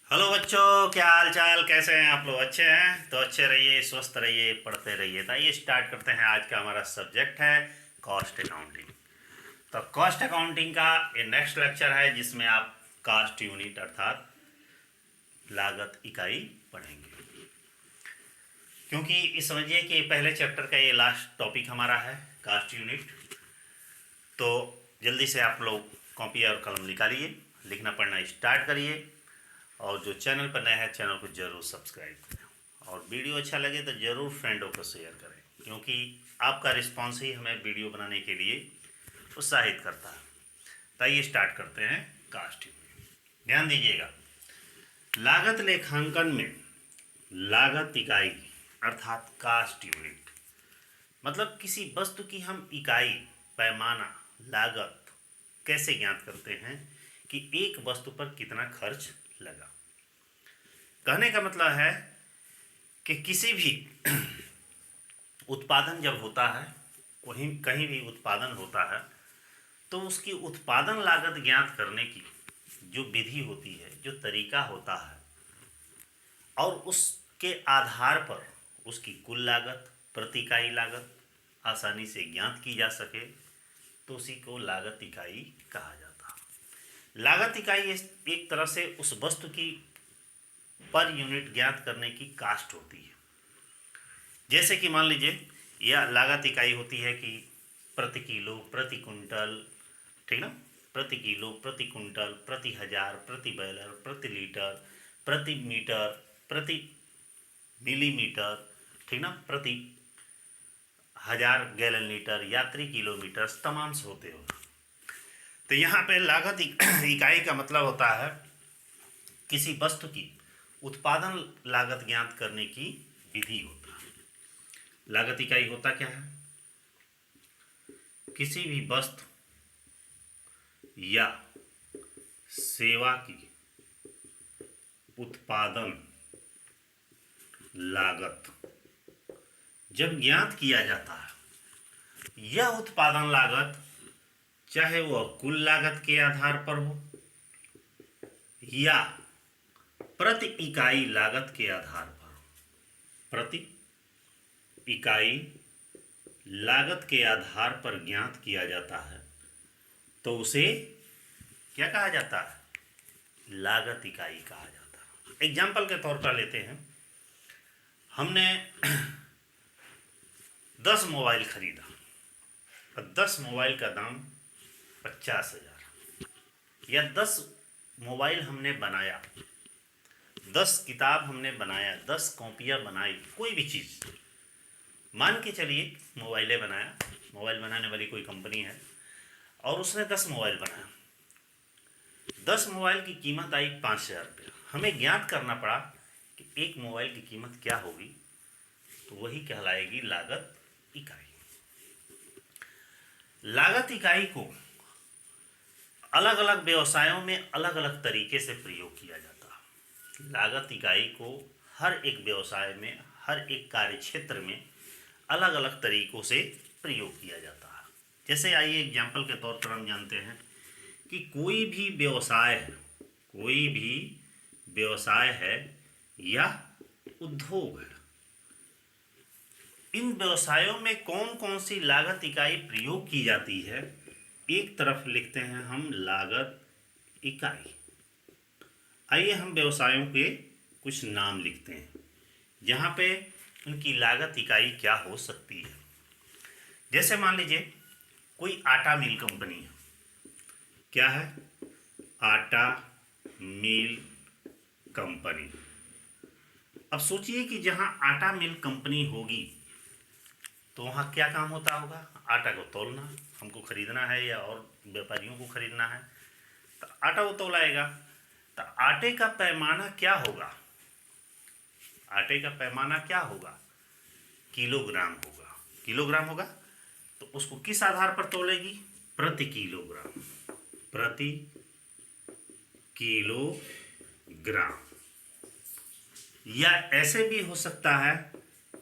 Hello बच्चों, क्या हाल चाल, कैसे हैं आप लोग? अच्छे हैं तो अच्छे रहिए, स्वस्थ रहिए, पढ़ते रहिए। तो आइए स्टार्ट करते हैं। आज का हमारा सब्जेक्ट है कॉस्ट अकाउंटिंग। तो कॉस्ट अकाउंटिंग का ये नेक्स्ट लेक्चर है जिसमें आप कास्ट यूनिट अर्थात लागत इकाई पढ़ेंगे। क्योंकि इस समझिए कि पहले चैप्टर का ये लास्ट टॉपिक हमारा है कास्ट यूनिट। तो जल्दी से आप लोग कॉपी और कलम निकालिए, लिखना पढ़ना स्टार्ट करिए। और जो चैनल पर नया है चैनल को ज़रूर सब्सक्राइब करें और वीडियो अच्छा लगे तो ज़रूर फ्रेंडों को शेयर करें, क्योंकि आपका रिस्पॉन्स ही हमें वीडियो बनाने के लिए उत्साहित करता है। तो आइए स्टार्ट करते हैं कास्ट यूनिट। ध्यान दीजिएगा, लागत लेखांकन में लागत इकाई अर्थात कास्ट यूनिट मतलब किसी वस्तु की हम इकाई, पैमाना, लागत कैसे ज्ञात करते हैं कि एक वस्तु पर कितना खर्च लगा। कहने का मतलब है कि किसी भी उत्पादन जब होता है, कहीं कहीं भी उत्पादन होता है, तो उसकी उत्पादन लागत ज्ञात करने की जो विधि होती है, जो तरीका होता है, और उसके आधार पर उसकी कुल लागत, प्रति इकाई लागत आसानी से ज्ञात की जा सके, तो उसी को लागत इकाई कहा जाता है। लागत इकाई एक तरह से उस वस्तु की पर यूनिट ज्ञात करने की कास्ट होती है। जैसे कि मान लीजिए यह लागत इकाई होती है कि प्रति किलो, प्रति कुंटल, ठीक ना, प्रति किलो, प्रति कुंटल, प्रति हजार, प्रति बैलर, प्रति लीटर, प्रति मीटर, प्रति मिलीमीटर, ठीक ना, प्रति हजार गैलन लीटर, यात्री किलोमीटर, तमाम से होते हो। तो यहाँ पे लागत इकाई का मतलब होता है किसी वस्तु की उत्पादन लागत ज्ञात करने की विधि होता है। लागत इकाई होता क्या है? किसी भी वस्तु या सेवा की उत्पादन लागत जब ज्ञात किया जाता है, यह उत्पादन लागत चाहे वह कुल लागत के आधार पर हो या प्रति इकाई लागत के आधार पर हो। प्रति इकाई लागत के आधार पर ज्ञात किया जाता है तो उसे क्या कहा जाता है? लागत इकाई कहा जाता है। एग्जाम्पल के तौर पर लेते हैं, हमने 10 मोबाइल खरीदा और 10 मोबाइल का दाम 50,000, या 10 मोबाइल हमने बनाया, 10 किताब हमने बनाया, 10 कॉपियाँ बनाई, कोई भी चीज़ मान के चलिए मोबाइलें बनाया, मोबाइल बनाने वाली कोई कंपनी है और उसने 10 मोबाइल बनाया। 10 मोबाइल की कीमत आई 5,000 रुपया। हमें ज्ञात करना पड़ा कि एक मोबाइल की कीमत क्या होगी, तो वही कहलाएगी लागत इकाई। लागत इकाई को अलग अलग व्यवसायों में अलग अलग तरीके से प्रयोग किया जाता है। लागत इकाई को हर एक व्यवसाय में, हर एक कार्य क्षेत्र में अलग अलग तरीकों से प्रयोग किया जाता है। जैसे आइए एग्जाम्पल के तौर पर हम जानते हैं कि कोई भी व्यवसाय है, कोई भी व्यवसाय है या उद्योग है, इन व्यवसायों में कौन कौन सी लागत इकाई प्रयोग की जाती है, एक तरफ लिखते हैं हम लागत इकाई। आइए हम व्यवसायों के कुछ नाम लिखते हैं जहाँ पे उनकी लागत इकाई क्या हो सकती है। जैसे मान लीजिए कोई आटा मिल कंपनी है। क्या है? आटा मिल कंपनी। अब सोचिए कि जहाँ आटा मिल कंपनी होगी तो वहाँ क्या काम होता होगा? आटा को तौलना, हमको खरीदना है या और व्यापारियों को खरीदना है, तो आटा वो तौलाएगा। तो आटे का पैमाना क्या होगा? आटे का पैमाना क्या होगा? किलोग्राम होगा। किलोग्राम होगा तो उसको किस आधार पर तौलेगी? प्रति किलोग्राम। प्रति किलोग्राम। या ऐसे भी हो सकता है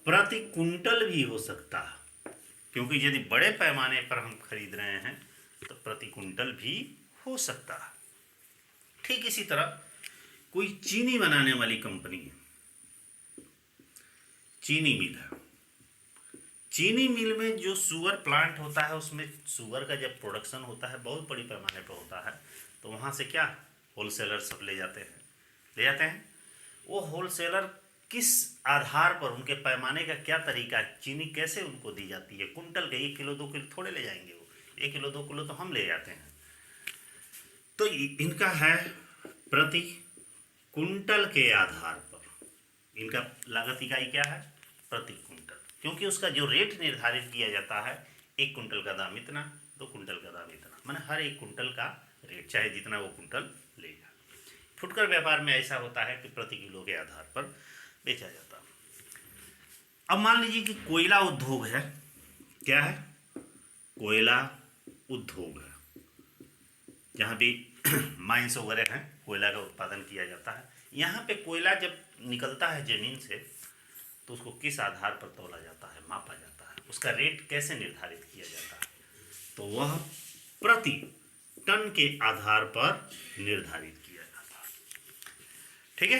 प्रति कुंटल भी हो सकता है, क्योंकि यदि बड़े पैमाने पर हम खरीद रहे हैं तो प्रति कुंटल भी हो सकता है। ठीक इसी तरह कोई चीनी बनाने वाली कंपनी है, चीनी मिल है। चीनी मिल में जो शुगर प्लांट होता है उसमें शुगर का जब प्रोडक्शन होता है बहुत बड़ी पैमाने पर होता है, तो वहाँ से क्या होलसेलर सब ले जाते हैं। वो होलसेलर किस आधार पर, उनके पैमाने का क्या तरीका है, चीनी कैसे उनको दी जाती है, कुंटल के 1 किलो 2 किलो थोड़े ले जाएंगे वो, 1 किलो 2 किलो तो हम ले जाते हैं। तो इनका है प्रति कुंटल के आधार पर इनका लागत इकाई क्या है, प्रति कुंटल, क्योंकि उसका जो रेट निर्धारित किया जाता है 1 कुंटल का दाम इतना, 2 कुंटल का दाम इतना, मैंने हर 1 कुंटल का रेट, चाहे जितना वो कुंटल लेगा। फुटकर व्यापार में ऐसा होता है कि प्रति किलो के आधार पर बेचा जाता है। अब मान लीजिए कि कोयला उद्योग है, क्या है, कोयला उद्योग है, जहाँ भी माइंस वगैरह हैं, कोयला का उत्पादन किया जाता है। यहाँ पे कोयला जब निकलता है ज़मीन से तो उसको किस आधार पर तौला जाता है, मापा जाता है, उसका रेट कैसे निर्धारित किया जाता है, तो वह प्रति टन के आधार पर निर्धारित किया जाता है। ठीक है।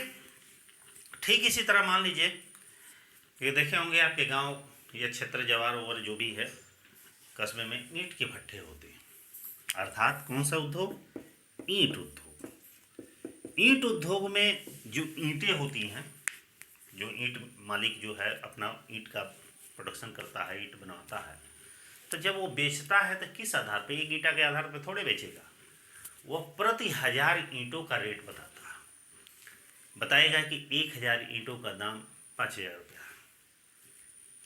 ठीक इसी तरह मान लीजिए कि देखे होंगे आपके गांव या क्षेत्र जवार ओवर जो भी है कस्बे में ईंट के भट्ठे होते हैं, अर्थात कौन सा उद्योग, ईंट उद्योग। ईंट उद्योग में जो ईंटें होती हैं, जो ईंट मालिक जो है अपना ईंट का प्रोडक्शन करता है, ईंट बनाता है, तो जब वो बेचता है तो किस आधार पे, एक ईंटा के आधार पे थोड़े बेचेगा, वो प्रति 1000 ईंटों का रेट बताएगा कि 1000 ईंटों का दाम 5000 रुपया है,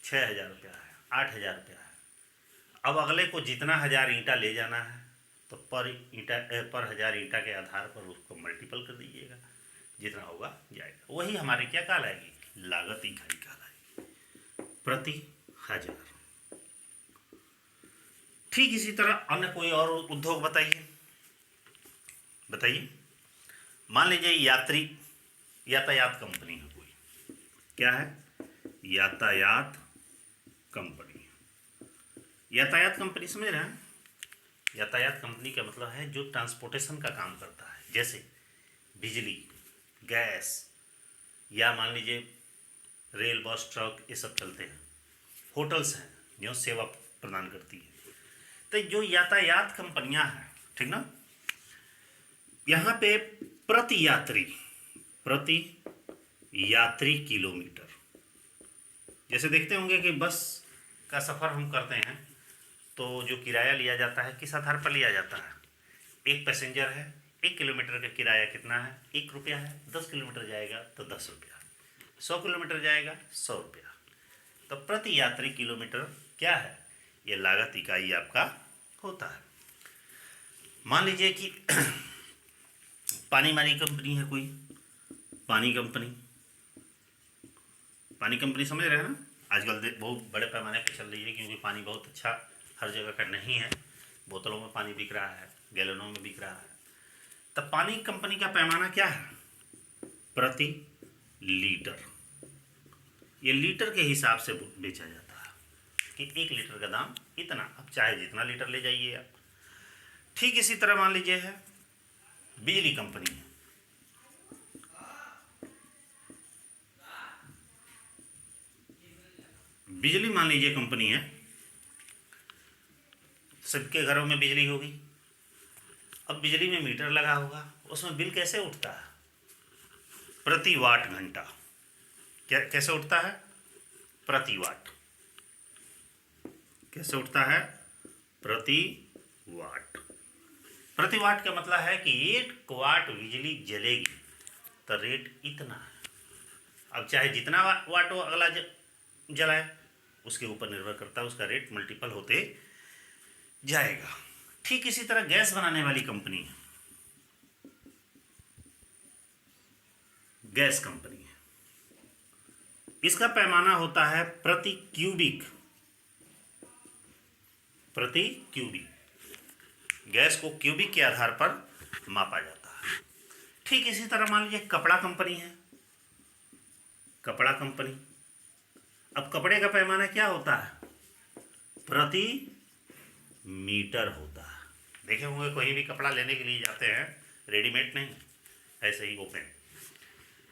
6000 रुपया है, 8000 रुपया है। अब अगले को जितना 1000 ईंटा ले जाना है तो पर 1000 ईंटा के आधार पर उसको मल्टीपल कर दीजिएगा, जितना होगा जाएगा। वही हमारे क्या कहलाएगी, लागत इकाई कहलाएगी, प्रति 1000। ठीक इसी तरह अन्य कोई और उद्योग बताइए। मान लीजिए यातायात कंपनी है कोई, क्या है, यातायात कंपनी। यातायात कंपनी समझ रहे हैं, यातायात कंपनी का मतलब है जो ट्रांसपोर्टेशन का काम करता है, जैसे बिजली, गैस, या मान लीजिए रेल, बस, ट्रक, ये सब चलते हैं। होटल्स हैं जो सेवा प्रदान करती है। तो जो यातायात कंपनियां हैं, ठीक ना, यहाँ पे प्रति यात्री किलोमीटर, जैसे देखते होंगे कि बस का सफ़र हम करते हैं तो जो किराया लिया जाता है किस आधार पर लिया जाता है, एक पैसेंजर है, 1 किलोमीटर का किराया कितना है, 1 रुपया है, 10 किलोमीटर जाएगा तो 10 रुपया, 100 किलोमीटर जाएगा 100 रुपया। तो प्रति यात्री किलोमीटर क्या है, ये लागत इकाई आपका होता है। मान लीजिए कि पानी वाली कंपनी है कोई, पानी कंपनी समझ रहे हैं ना, आजकल बहुत बड़े पैमाने पर चल रही है, क्योंकि पानी बहुत अच्छा हर जगह का नहीं है, बोतलों में पानी बिक रहा है, गैलनों में बिक रहा है। तब पानी कंपनी का पैमाना क्या है, प्रति लीटर। ये लीटर के हिसाब से बेचा जाता है कि 1 लीटर का दाम इतना, अब चाहे जितना लीटर ले जाइए आप। ठीक इसी तरह मान लीजिए है बिजली कंपनी है, बिजली मान लीजिए कंपनी है, सबके घरों में बिजली होगी। अब बिजली में मीटर लगा होगा, उसमें बिल कैसे उठता है, प्रति वाट घंटा। क्या कैसे उठता है, प्रति वाट। कैसे उठता है, प्रति वाट। प्रति वाट का मतलब है कि 1 वाट बिजली जलेगी तो रेट इतना है। अब चाहे जितना वाट वो अगला जलाए, उसके ऊपर निर्भर करता है, उसका रेट मल्टीपल होते जाएगा। ठीक इसी तरह गैस बनाने वाली कंपनी है, गैस कंपनी है, इसका पैमाना होता है प्रति क्यूबिक। गैस को क्यूबिक के आधार पर मापा जाता है। ठीक इसी तरह मान लीजिए कपड़ा कंपनी है, कपड़ा कंपनी। अब कपड़े का पैमाना क्या होता है, प्रति मीटर होता है। देखे होंगे कहीं भी कपड़ा लेने के लिए जाते हैं, रेडीमेड नहीं, ऐसे ही ओपन,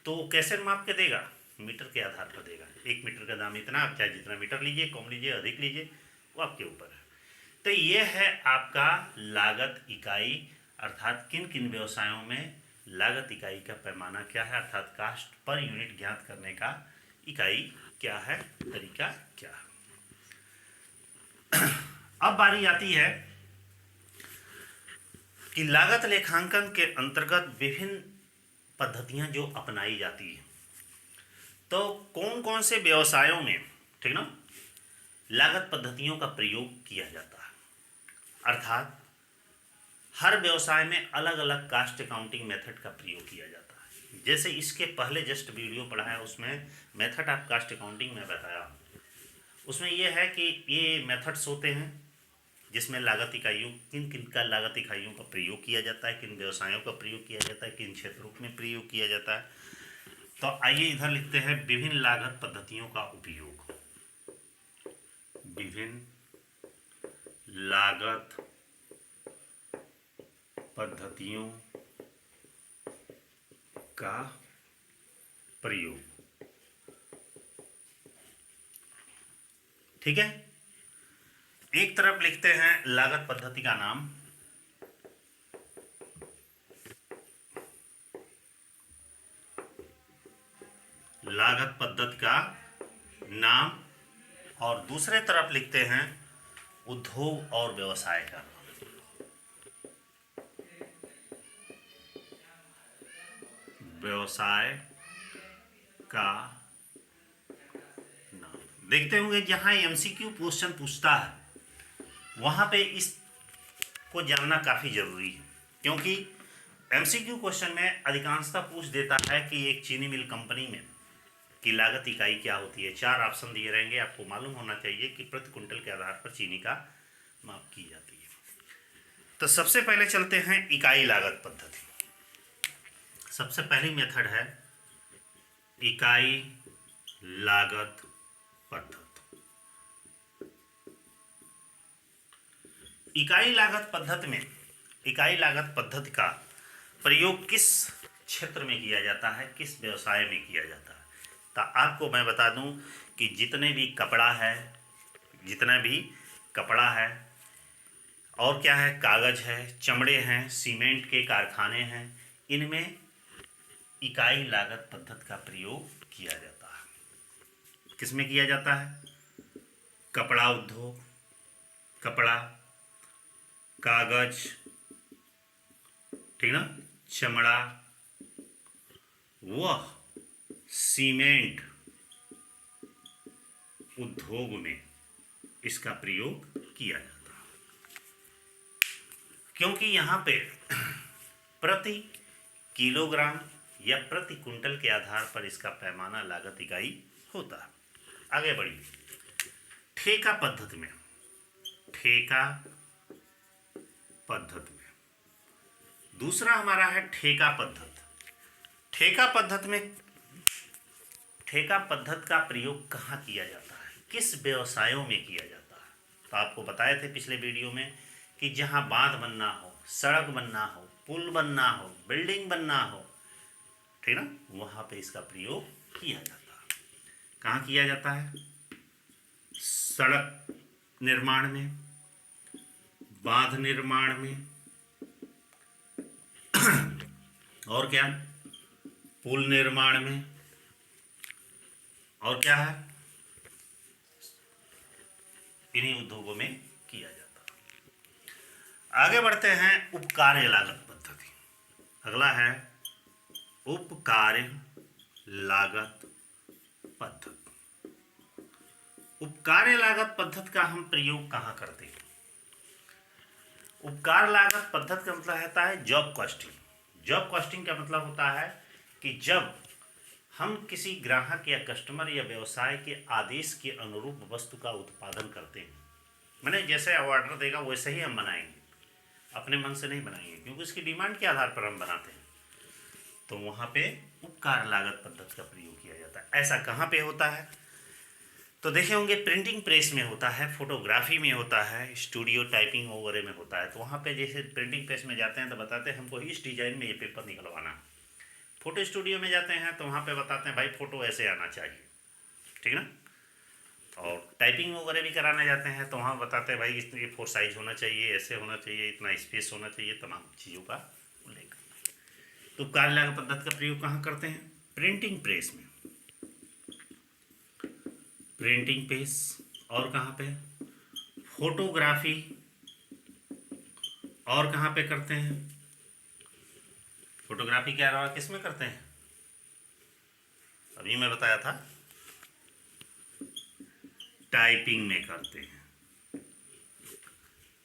तो कैसे माप के देगा? मीटर के आधार पर देगा। 1 मीटर का दाम इतना, आप चाहे जितना मीटर लीजिए, कम लीजिए, अधिक लीजिए, वो आपके ऊपर है। तो ये है आपका लागत इकाई, अर्थात किन किन व्यवसायों में लागत इकाई का पैमाना क्या है, अर्थात कास्ट पर यूनिट ज्ञात करने का इकाई क्या है, तरीका क्या है। अब बारी आती है कि लागत लेखांकन के अंतर्गत विभिन्न पद्धतियां जो अपनाई जाती हैं, तो कौन कौन से व्यवसायों में, ठीक ना, लागत पद्धतियों का प्रयोग किया जाता है, अर्थात हर व्यवसाय में अलग अलग कास्ट अकाउंटिंग मेथड का प्रयोग किया जाता है। जैसे इसके पहले जस्ट वीडियो पढ़ा है, उसमें मेथड ऑफ कास्ट अकाउंटिंग में बताया, उसमें यह है कि ये मेथड्स होते हैं जिसमें लागत इकाइयों, किन किन का लागत इकाइयों का प्रयोग किया जाता है, किन व्यवसायों का प्रयोग किया जाता है, किन क्षेत्रों में प्रयोग किया जाता है। तो आइए इधर लिखते हैं विभिन्न लागत पद्धतियों का उपयोग। विभिन्न लागत पद्धतियों का प्रयोग, ठीक है। एक तरफ लिखते हैं लागत पद्धति का नाम, लागत पद्धति का नाम, और दूसरे तरफ लिखते हैं उद्योग और व्यवसाय का नाम। व्यवसाय का नाम। देखते होंगे जहां एमसीक्यू क्वेश्चन पूछता है वहां पे इसको जानना काफी जरूरी है, क्योंकि एमसीक्यू क्वेश्चन में अधिकांशतः पूछ देता है कि एक चीनी मिल कंपनी में की लागत इकाई क्या होती है। 4 ऑप्शन दिए रहेंगे, आपको मालूम होना चाहिए कि प्रति कुंटल के आधार पर चीनी का माप की जाती है। तो सबसे पहले चलते हैं इकाई लागत पद्धति। सबसे पहली मेथड है इकाई लागत पद्धति। इकाई लागत पद्धति में, इकाई लागत पद्धति का प्रयोग किस क्षेत्र में किया जाता है, किस व्यवसाय में किया जाता है। तो आपको मैं बता दूं कि जितने भी कपड़ा है और क्या है, कागज है, चमड़े हैं, सीमेंट के कारखाने हैं, इनमें इकाई लागत पद्धति का प्रयोग किया जाता है। किसमें किया जाता है? कपड़ा उद्योग, कपड़ा, कागज, ठीक ना, चमड़ा, वह सीमेंट उद्योग में इसका प्रयोग किया जाता है, क्योंकि यहाँ पे प्रति किलोग्राम या प्रति कुंटल के आधार पर इसका पैमाना लागत इकाई होता है। आगे बढ़िए, ठेका पद्धति में, ठेका पद्धति में दूसरा हमारा है ठेका पद्धति। ठेका पद्धति में, ठेका पद्धति का प्रयोग कहाँ किया जाता है, किस व्यवसायों में किया जाता है। तो आपको बताए थे पिछले वीडियो में कि जहाँ बांध बनना हो, सड़क बनना हो, पुल बनना हो, बिल्डिंग बनना हो, ठीक ना, वहाँ पे इसका प्रयोग किया जाता है। कहाँ किया जाता है? सड़क निर्माण में, बांध निर्माण में, और क्या, पुल निर्माण में, और क्या है, इन्हीं उद्योगों में किया जाता है। आगे बढ़ते हैं उपकार्य लागत पद्धति। अगला है उपकार्य लागत पद्धति। उपकार्य लागत पद्धति का हम प्रयोग कहाँ करते हैं? उपकार लागत पद्धति का मतलब होता है जॉब कॉस्टिंग। जॉब कॉस्टिंग का मतलब होता है कि जब हम किसी ग्राहक या कस्टमर या व्यवसाय के आदेश के अनुरूप वस्तु का उत्पादन करते हैं, मैंने जैसे ऑर्डर देगा वैसे ही हम बनाएंगे, अपने मन से नहीं बनाएंगे, क्योंकि उसकी डिमांड के आधार पर हम बनाते हैं। तो वहाँ पे उपकार लागत पद्धति का प्रयोग किया जाता है। ऐसा कहाँ पे होता है? तो देखे होंगे प्रिंटिंग प्रेस में होता है, फोटोग्राफी में होता है, स्टूडियो टाइपिंग वगैरह में होता है। तो वहाँ पे जैसे प्रिंटिंग प्रेस में जाते हैं तो बताते हैं हमको इस डिजाइन में ये पेपर निकलवाना है, फोटो स्टूडियो में जाते हैं तो वहाँ पे बताते हैं भाई फ़ोटो ऐसे आना चाहिए, ठीक ना। और टाइपिंग वगैरह भी कराने जाते हैं तो वहाँ बताते हैं भाई ये 4 साइज होना चाहिए, ऐसे होना चाहिए, इतना स्पेस होना चाहिए, तमाम चीज़ों का उल्लेख। तो कार्य लागत पद्धति का प्रयोग कहाँ करते हैं? प्रिंटिंग प्रेस में, प्रिंटिंग प्रेस। और कहाँ पे? फोटोग्राफी। और कहाँ पे करते हैं? फोटोग्राफी क्या रहा, किस में करते हैं? अभी मैं बताया था, टाइपिंग में करते हैं।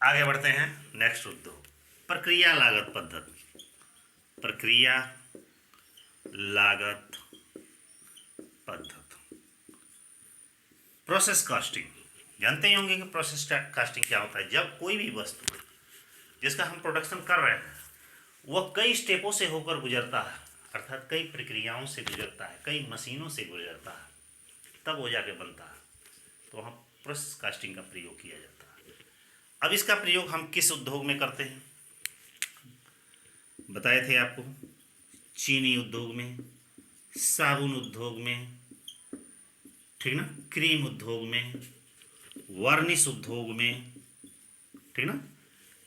आगे बढ़ते हैं, नेक्स्ट उद्योग, प्रक्रिया लागत पद्धति। प्रक्रिया लागत पद्धति, प्रोसेस कास्टिंग। जानते ही होंगे कि प्रोसेस कास्टिंग क्या होता है। जब कोई भी वस्तु जिसका हम प्रोडक्शन कर रहे हैं वह कई स्टेपों से होकर गुजरता है, अर्थात कई प्रक्रियाओं से गुजरता है, कई मशीनों से गुजरता है, तब वो जाके बनता है, तो वहाँ प्रोसेस कास्टिंग का प्रयोग किया जाता है। अब इसका प्रयोग हम किस उद्योग में करते हैं? बताए थे आपको, चीनी उद्योग में, साबुन उद्योग में, ठीक ना, क्रीम उद्योग में, वर्निश उद्योग में, ठीक ना,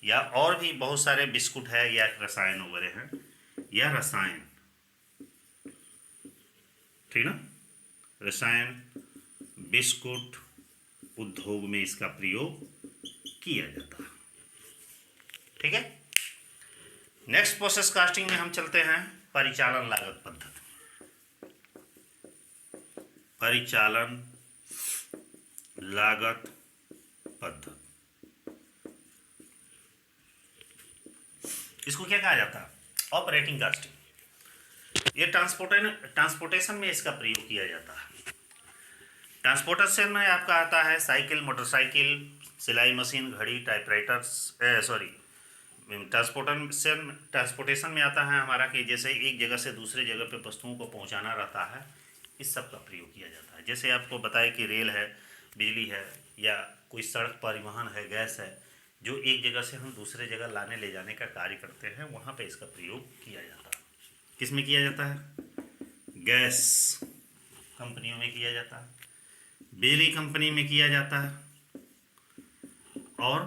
या और भी बहुत सारे बिस्कुट है या रसायन वगैरह हैं, या रसायन, ठीक ना, रसायन बिस्कुट उद्योग में इसका प्रयोग किया जाता है, ठीक है। नेक्स्ट प्रोसेस कास्टिंग में हम चलते हैं परिचालन लागत पद्धति। परिचालन लागत पद्धति, इसको क्या कहा जाता है? Operating casting. ये ट्रांसपोर्टेशन में इसका प्रयोग किया जाता है। ट्रांसपोर्टेशन में आपका आता है साइकिल, मोटरसाइकिल, सिलाई मशीन, घड़ी, टाइपराइटर्स, ट्रांसपोर्टेशन में आता है हमारा कि जैसे एक जगह से दूसरे जगह पे वस्तुओं को पहुंचाना रहता है, इस सब का प्रयोग किया जाता है। जैसे आपको बताया कि रेल है, बिजली है, या कोई सड़क परिवहन है, गैस है, जो एक जगह से हम दूसरे जगह लाने ले जाने का कार्य करते हैं, वहाँ पे इसका प्रयोग किया जाता है। किस में किया जाता है? गैस कंपनियों में किया जाता है, बिजली कंपनी में किया जाता है, और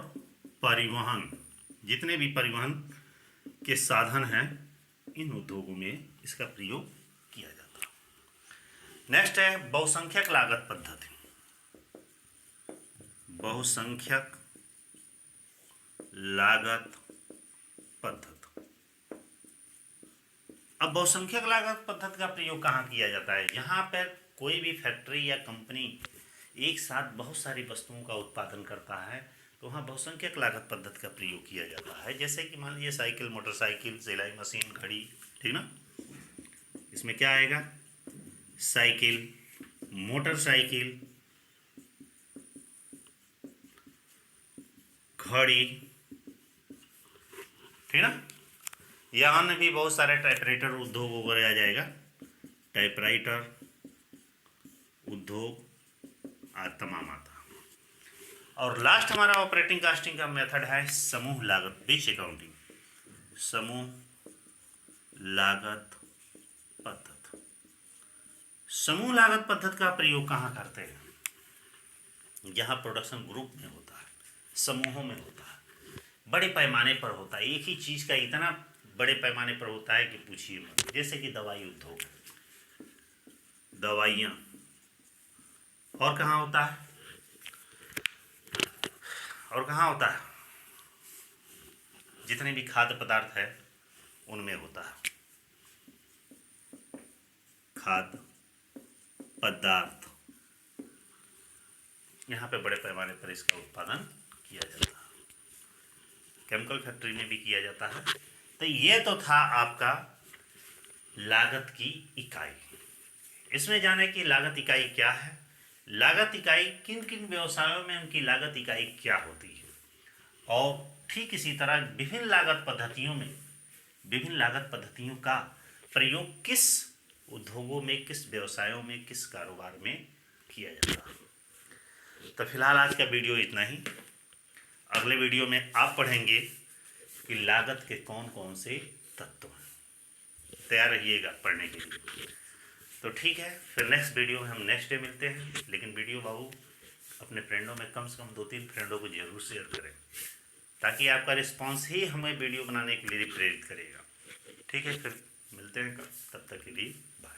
परिवहन, जितने भी परिवहन के साधन हैं इन उद्योगों में इसका प्रयोग किया जाता है। नेक्स्ट है बहुसंख्यक लागत पद्धति। बहुसंख्यक लागत पद्धति। अब बहुसंख्यक लागत पद्धति का प्रयोग कहाँ किया जाता है? जहाँ पर कोई भी फैक्ट्री या कंपनी एक साथ बहुत सारी वस्तुओं का उत्पादन करता है, तो वहाँ बहुसंख्यक लागत पद्धति का प्रयोग किया जाता है। जैसे कि मान लीजिए साइकिल, मोटरसाइकिल, सिलाई मशीन, घड़ी, ठीक ना, इसमें क्या आएगा? साइकिल, मोटरसाइकिल, घड़ी, ठीक ना, या अन्य भी बहुत सारे टाइपराइटर उद्योग वगैरह आ जाएगा, टाइपराइटर उद्योग तमाम आता। और लास्ट हमारा ऑपरेटिंग कास्टिंग का मेथड है समूह लागत बेस अकाउंटिंग। समूह लागत पद्धति। समूह लागत पद्धति का प्रयोग कहाँ करते हैं? जहाँ प्रोडक्शन ग्रुप में होता है, समूहों में होता है, बड़े पैमाने पर होता है, एक ही चीज़ का इतना बड़े पैमाने पर होता है कि पूछिए मत। जैसे कि दवाई उद्योग, दवाइयाँ, और कहाँ होता है? और कहाँ होता है? जितने भी खाद्य पदार्थ है उनमें होता है। खाद्य पदार्थ, यहाँ पे बड़े पैमाने पर इसका उत्पादन किया जाता है। केमिकल फैक्ट्री में भी किया जाता है। तो ये तो था आपका लागत की इकाई। इसमें जाने की लागत इकाई क्या है, लागत इकाई किन किन व्यवसायों में उनकी लागत इकाई क्या होती है, और ठीक इसी तरह विभिन्न लागत पद्धतियों में, विभिन्न लागत पद्धतियों का प्रयोग किस उद्योगों में, किस व्यवसायों में, किस कारोबार में किया जाता है। तो फिलहाल आज का वीडियो इतना ही। अगले वीडियो में आप पढ़ेंगे कि लागत के कौन कौन से तत्व हैं। तैयार रहिएगा पढ़ने के लिए। तो ठीक है, फिर नेक्स्ट वीडियो में हम नेक्स्ट डे मिलते हैं। लेकिन वीडियो बाबू अपने फ्रेंडों में कम से कम 2-3 फ्रेंडों को जरूर शेयर करें, ताकि आपका रिस्पांस ही हमें वीडियो बनाने के लिए प्रेरित करेगा। ठीक है, फिर मिलते हैं कल, तब तक के लिए बाय।